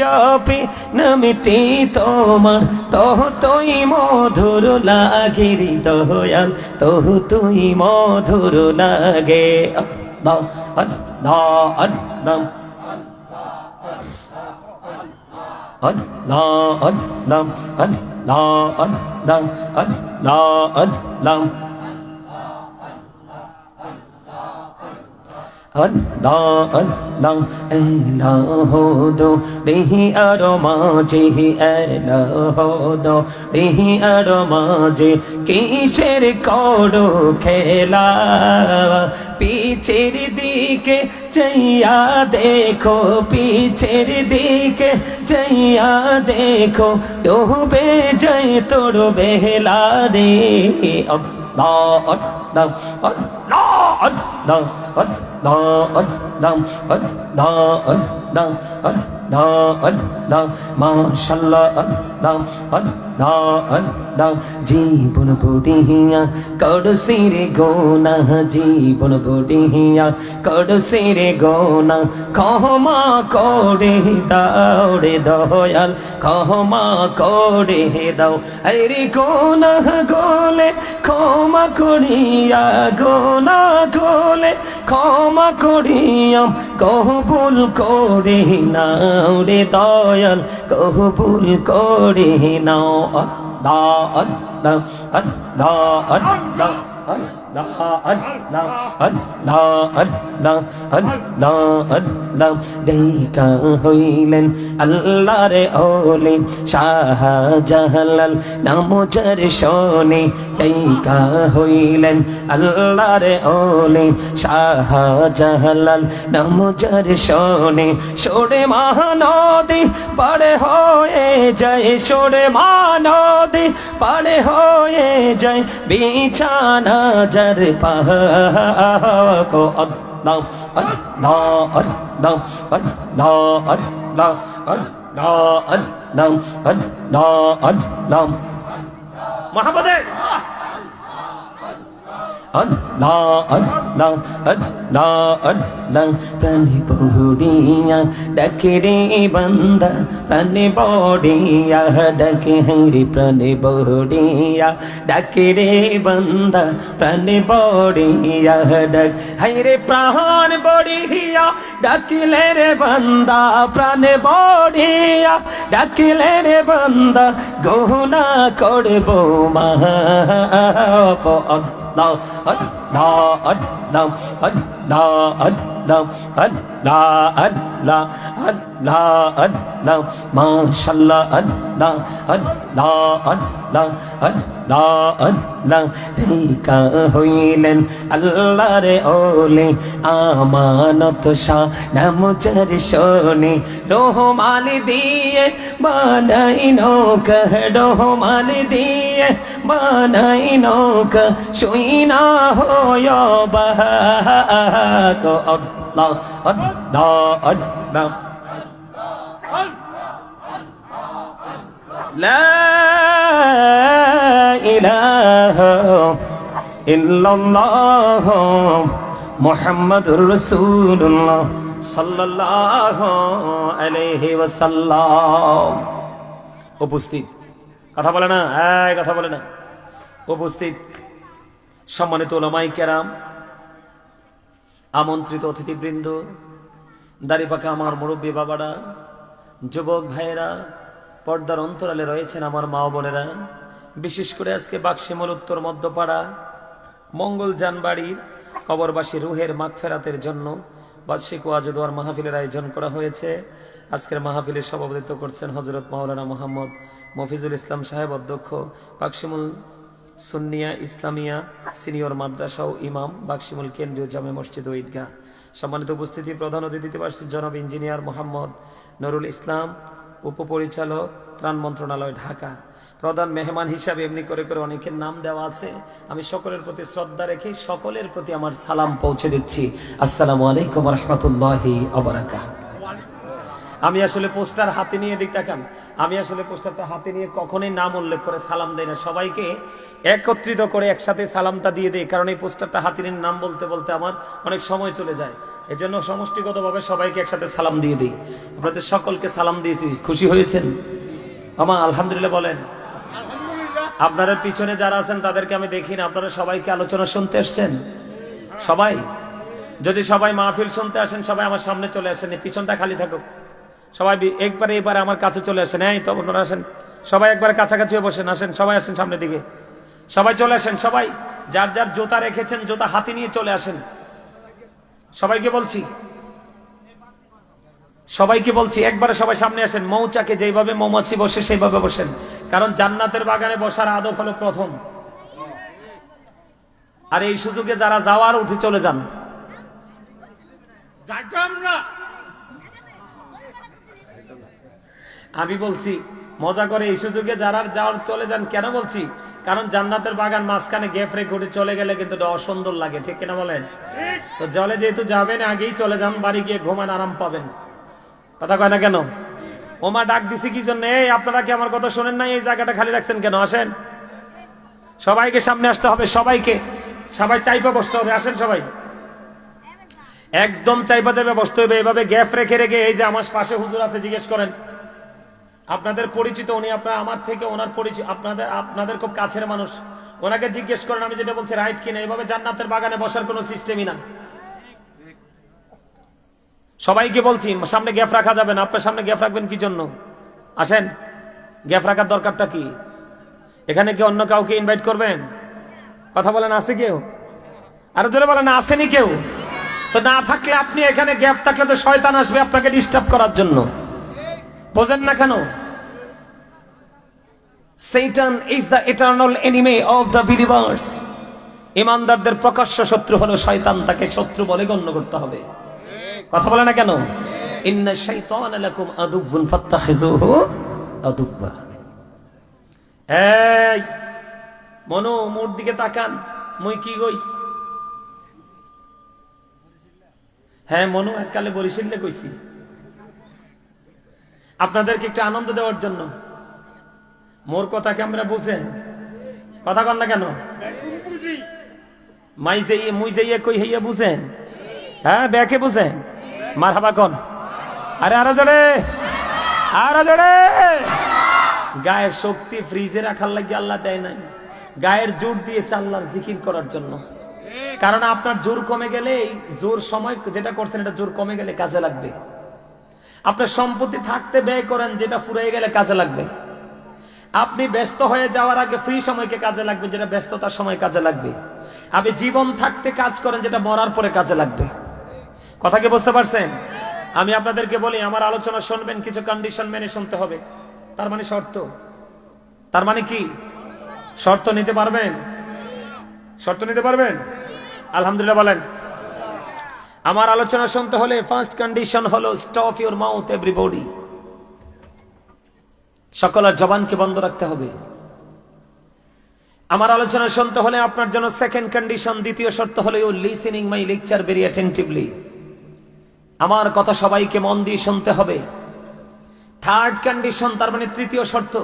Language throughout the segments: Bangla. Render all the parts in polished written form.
যাবে নামটি তোমার তহ তুই মধুর লাগে হৃদয়াল তহ তুই মধুর লাগে আল্লাহ আল্লাহ আল্লাহ আল্লাহ আল্লাহ আল্লাহ আল্লাহ আল্লাহ আল্লাহ Allah Allah Elohodo Rihi aromaji Elohodo Rihi aromaji Kisher kodo khela পিছের দিকে চাইয়া দেখো পিছের দিকে চাইয়া দেখো ডুবে যায় তোর বেলা রে আল্লাহ আল্লাহ আল্লাহ আল্লাহ আল্লাহ আল্লাহ আল্লাহ আল্লাহ আল্লাহ মাশাআল্লাহ আল্লাহ আল্লাহ আল্লাহ জীবন বুড়িয়া করছির গোনা জীবন বুড়িয়া করছির গোনা ক্ষমা করে দাও রে দয়াল ক্ষমা করে দাও আরে গোনা গলে ক্ষমা করিয়া গোনা গলে ক্ষমা করিয়া কবুল করে নাও রে দয়াল কবুল করে নাও আল্লাহ আল্লাহ আল্লাহ আল্লাহ আল্লাহ আল্লাহ আল্লাহ আল্লাহ আল্লাহ আল্লাহ দেখা হইলেন আল্লাহর ওলি শাহজালাল নাম যার শোনে দেখা হইলেন আল্লাহর ওলি শাহজালাল নাম যার শোনে সোরে মহানদী পারে হয়ে যায় সোরে মহানদী পারে হয়ে যায় বিছানা যার পাহাড় আল্লাহ আল্লাহ আল্লাহ আল্লাহ আল্লাহ আল্লাহ আল্লাহ আল্লাহ আল্লাহ মুহাম্মদে আল্লাহ আল্লাহ আল্লাহ আল্লাহ প্রাণে বড়িয়া ডাকে রে বান্দা প্রাণে বড়িয়া ডাকে রে প্রাণে বড়িয়া ডাকে রে বান্দা প্রাণে বড়িয়া ডাক রে প্রাণ বড়িয়া ডাকিলে রে বান্দা প্রাণে বড়িয়া ডাকিলে রে বান্দা গোনা করব মাফ Allah Allah Allah Allah Allah Allah Allah Allah Allah mashallah Allah Allah Allah Allah Allah দেখা হইলেন আল্লাহর ওলি আমানত শাহ নাম যার শোনে রহমান দিয়ে বানাই নৌকা রহমান দিয়ে বানাই নৌকা শুইনা হয় বাহাক আল্লাহ আল্লাহ আল্লাহ লা ইলাহা ইল্লাল্লাহ মুহাম্মাদুর রাসূলুল্লাহ সাল্লাল্লাহু আলাইহি ওয়াসাল্লাম। উপস্থিত কথা বলে না কথা বলে না উপস্থিত সম্মানিত উলামায়ে কেরাম, আমন্ত্রিত অতিথিবৃন্দ, দাড়িপাকা আমার মুরব্বী বাবারা, যুবক ভাইয়েরা, পর্দার অন্তরালে রয়েছেন আমার মা বোনেরা, বিশেষ করে আজকে বাক্সিমল উত্তর মধ্যপাড়া মঙ্গল জানবাড়ির কবরবাসী রুহের মাগফিরাতের জন্য বার্ষিক ওয়াজ ও দোয়ার মাহফিলের আয়োজন করা হয়েছে। আজকের মাহফিলের সভাপতিত্ব করছেন হযরত মাওলানা মোহাম্মদ মফিজুল ইসলাম সাহেব, অধ্যক্ষ বাক্সিমুল সুন্নিয়া ইসলামিয়া সিনিয়র মাদ্রাসা ও ইমাম বাক্সিমুল কেন্দ্রীয় জামে মসজিদ ও ঈদগাহ। সম্মানিত উপস্থিতি, প্রধান অতিথিতে পারছেন জনাব ইঞ্জিনিয়ার মোহাম্মদ নুরুল ইসলাম, উপপরিচালক ত্রাণ মন্ত্রণালয় ঢাকা। প্রধান মেহমান হিসাবে এমনি করে করে অনেকের নাম দেওয়া আছে, আমি সকলের প্রতি শ্রদ্ধা রেখে সকলের প্রতি আমার সালাম পৌঁছে দিচ্ছি। আসসালামু আলাইকুম ওয়া রাহমাতুল্লাহি ওয়া বারাকাতুহু। আমি আসলে পোস্টার হাতে নিয়ে দিক দেখান, আমি আসলে পোস্টারটা হাতে নিয়ে কখনোই নাম উল্লেখ করে সালাম দেই না, সবাইকে একত্রিত করে একসাথে সালামটা দিয়ে দেই, কারণ এই পোস্টারটা হাতে নিয়ে নাম বলতে বলতে আমার অনেক সময় চলে যায়। এই জন্য সমষ্টিগতভাবে সবাইকে একসাথে সালাম দিয়ে দিই। আপনাদের সকলকে সালাম দিয়েছি, খুশি হয়েছেন? আমা আলহামদুলিল্লাহ বলেন। আপনাদের পিছনে যারা আছেন তাদেরকে আমি দেখি না, আপনারা সবাইকে আলোচনা শুনতে এসছেন? সবাই যদি সবাই মাহফিল শুনতে আসেন, সবাই আমার সামনে চলে আসেন, এই পিছনটা খালি থাকুক। সবাই এবারে আমার কাছে চলে আসেন। হ্যাঁ, তো আপনারা আসেন, সবাই একবারে কাছাকাছি বসেন, আসেন সবাই, আসেন সামনের দিকে, সবাই চলে আসেন। সবাই যার যার জুতা রেখেছেন জুতা হাতে নিয়ে চলে আসেন। সবাইকে বলছি, সবাইকে বলছি একবারে সবাই সামনে আসেন। মৌচাকে যেভাবে মৌমাছি বসে সেইভাবে বসেন, কারণ জান্নাতের বাগানে বসার আদব হলো প্রথম। আর এই সুযোগে যারা যাওয়ার উঠে চলে যান। আমি বলছি মজা করে, এই সুযোগে যারা যাওয়ার চলে যান। কেন বলছি? কারণ জান্নাতের বাগান মাঝখানে গ্যাপ রেখে উঠে চলে গেলে কিন্তু অসুন্দর লাগে, ঠিক কিনা বলেন? তো জলে যেহেতু যাবেন, আগেই চলে যান, বাড়ি গিয়ে ঘুমান, আরাম পাবেন। কথা কয় না কেন? ওমা ডাক দিছি কি জন্য? এই আপনারা কি আমার কথা শোনেন না? এই জায়গাটা খালি রাখছেন কেন? আসেন, সবাইকে সামনে আসতে হবে, সবাইকে, সবাই চাইপা বসতে হবে। আসেন সবাই, একদম চাইপা চাইপা বসতে হবে, এভাবে গ্যাপ রেখে রেখে। এই যে আমার পাশে হুজুর আছে, জিজ্ঞেস করেন, আপনাদের পরিচিত উনি, আপনার আমার থেকে ওনার পরিচিত, আপনাদের খুব কাছের মানুষ, ওনাকে জিজ্ঞেস করেন আমি যেটা বলছি রাইট কিনা। এইভাবে জান্নাতের বাগানে বসার কোনো সিস্টেমই না। সবাইকে বলছি সামনে গ্যাপ রাখা যাবে না। আপনার সামনে গ্যাপ রাখবেন কি জন্য? আসেন, গ্যাপ রাখার দরকারটা কি? এখানে কি অন্য কাউকে ইনভাইট করবেন? কথা বলেন, আছে কেউ? আরো জোরে বলেন, আসেনি কেউ? তো না থাকলে আপনি এখানে গ্যাপ থাকলে তো শয়তান আসবে আপনাকে ডিস্টার্ব করার জন্য। বোঝেন না কেন? Satan is the eternal enemy of the believers. ইমানদারদের প্রকাশ্য শত্রু হলো শয়তান, তাকে শত্রু বলে গণ্য করতে হবে। কথা বলে না কেন? ইন্না শাইতানা লাকুম আদুউন ফাত্তাখিযুহু আদুওয়া। এই মনো, মোর দিকে তাকান, মই কি কই? হ্যাঁ মনো, এককালে বরিশালে কইছি আপনাদেরকে একটু আনন্দ দেওয়ার জন্য। মোর কথা কি আমরা বুঝেন? কথা কন না কেন? মাই যাইয়ে মুই যাইয়ে কই হইয়া বুঝেন? হ্যাঁ ব্যাকে বুঝেন? মারহাবা কন। আরে আরো জোরে, আরো জোরে। গায়ের শক্তি ফ্রিজে রাখার লাগে আল্লাহ দেয় নাই, গায়ের জোর দিয়েছে আল্লাহর জিকির করার জন্য। কারণ আপনার জোর কমে গেলে, জোর সময় যেটা করছেন এটা জোর কমে গেলে কাজে লাগবে। আপনার সম্পত্তি থাকতে ব্যয় করেন, যেটা ফুরিয়ে গেলে কাজে লাগবে। আপনি ব্যস্ত হয়ে যাওয়ার আগে ফ্রি সময়কে কাজে লাগবে, যেটা ব্যস্ততার সময় কাজে লাগবে। আপনি জীবন থাকতে কাজ করেন, যেটা মরার পরে কাজে লাগবে। কথা কি বুঝতে পারছেন? আমি আপনাদেরকে বলি, আমার আলোচনা শুনবেন, কিছু কন্ডিশন মেনে শুনতে হবে। তার মানে শর্ত। তার মানে কি? শর্ত নিতে পারবেন? শর্ত নিতে পারবেন? আলহামদুলিল্লাহ বলেন। আমার আলোচনা শুনতে হলে ফার্স্ট কন্ডিশন হলো স্টপ ইউর মাউথ এভরিবডি। সকলের জবানকে বন্ধ রাখতে হবে। আমার আলোচনা শুনতে হলে আপনার জন্য সেকেন্ড কন্ডিশন, দ্বিতীয় শর্ত হলো you listening my lecture very attentively. আমার কথা সবাইকে মন দিয়ে শুনতে হবে। থার্ড কন্ডিশন, তার মানে তৃতীয় শর্ত,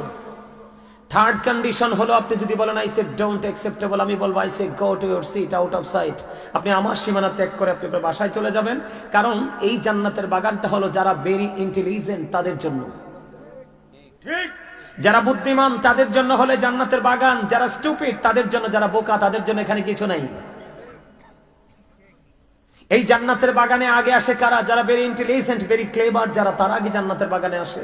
থার্ড কন্ডিশন হলো আপনি যদি বলেন আই সে ডোন্ট অ্যাকসেপ্টেবল, আমি বলবো I say go to your seat out of sight. আপনি আমার সীমানা ত্যাগ করে আপনি আপনার বাসায় চলে যাবেন। কারণ এই জান্নাতের বাগানটা হলো যারা ভেরি ইন্টেলিজেন্ট তাদের জন্য, যারা বুদ্ধিমান তাদের জন্য হলে জান্নাতের বাগান, যারা স্টুপিড তাদের জন্য, যারা বোকা তাদের জন্য এখানে কিছু নাই। এই জান্নাতের বাগানে আগে আসে কারা? যারা ভেরি ইন্টেলিজেন্ট, ভেরি ক্লেভার, যারা, তারা আগে জান্নাতের বাগানে আসে।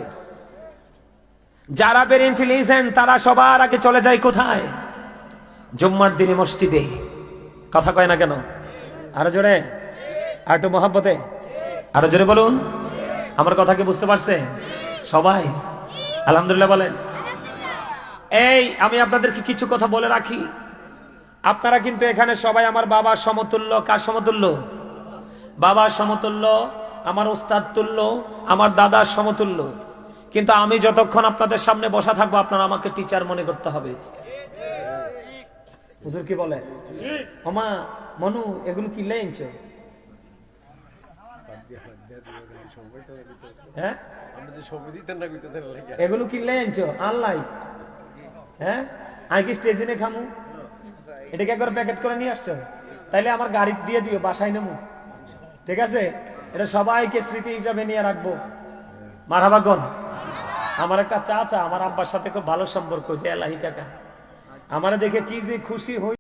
যারা ভেরি ইন্টেলিজেন্ট তারা সবার আগে চলে যায় কোথায়? জুম্মার দিনে মসজিদে। কথা কয় না কেন? আরো জোরে, আর একটু মহব্বতে, আরো জোরে বলুন। আমার কথা কি বুঝতে পারছে সবাই? আলহামদুলিল্লাহ বলেন। এই আমি আপনাদেরকে কিছু কথা বলে রাখি, আপনারা কিন্তু এখানে সবাই আমার বাবার সমতুল্য। কার সমতুল্য? বাবার সমতুল্য, আমার উস্তাদ তুল্য, আমার দাদার সমতুল্য। কিন্তু আমি যতক্ষণ আপনাদের সামনে বসা থাকবো আপনারা আমাকে টিচার মনে করতে হবে। হুজুর কি বলে? ওমা মনু, এগুলো কি লেনছ? হ্যাঁ এগুলো কিনলে আনছো আল্লাহ হ্যাঁ আমি কি স্টেজে নে খামু এটাকে একবার প্যাকেট করে নিয়ে আসছো তাইলে আমার গাড়ি দিয়ে দিও বাসায় নেবো ঠিক আছে এটা সবাইকে স্মৃতি হিসাবে নিয়ে রাখবো মারহাবাগন আমার একটা চাচা আমার আব্বার সাথে খুব ভালো সম্পর্ক যে এলাহি কাকা আমার দেখে কি যে খুশি হই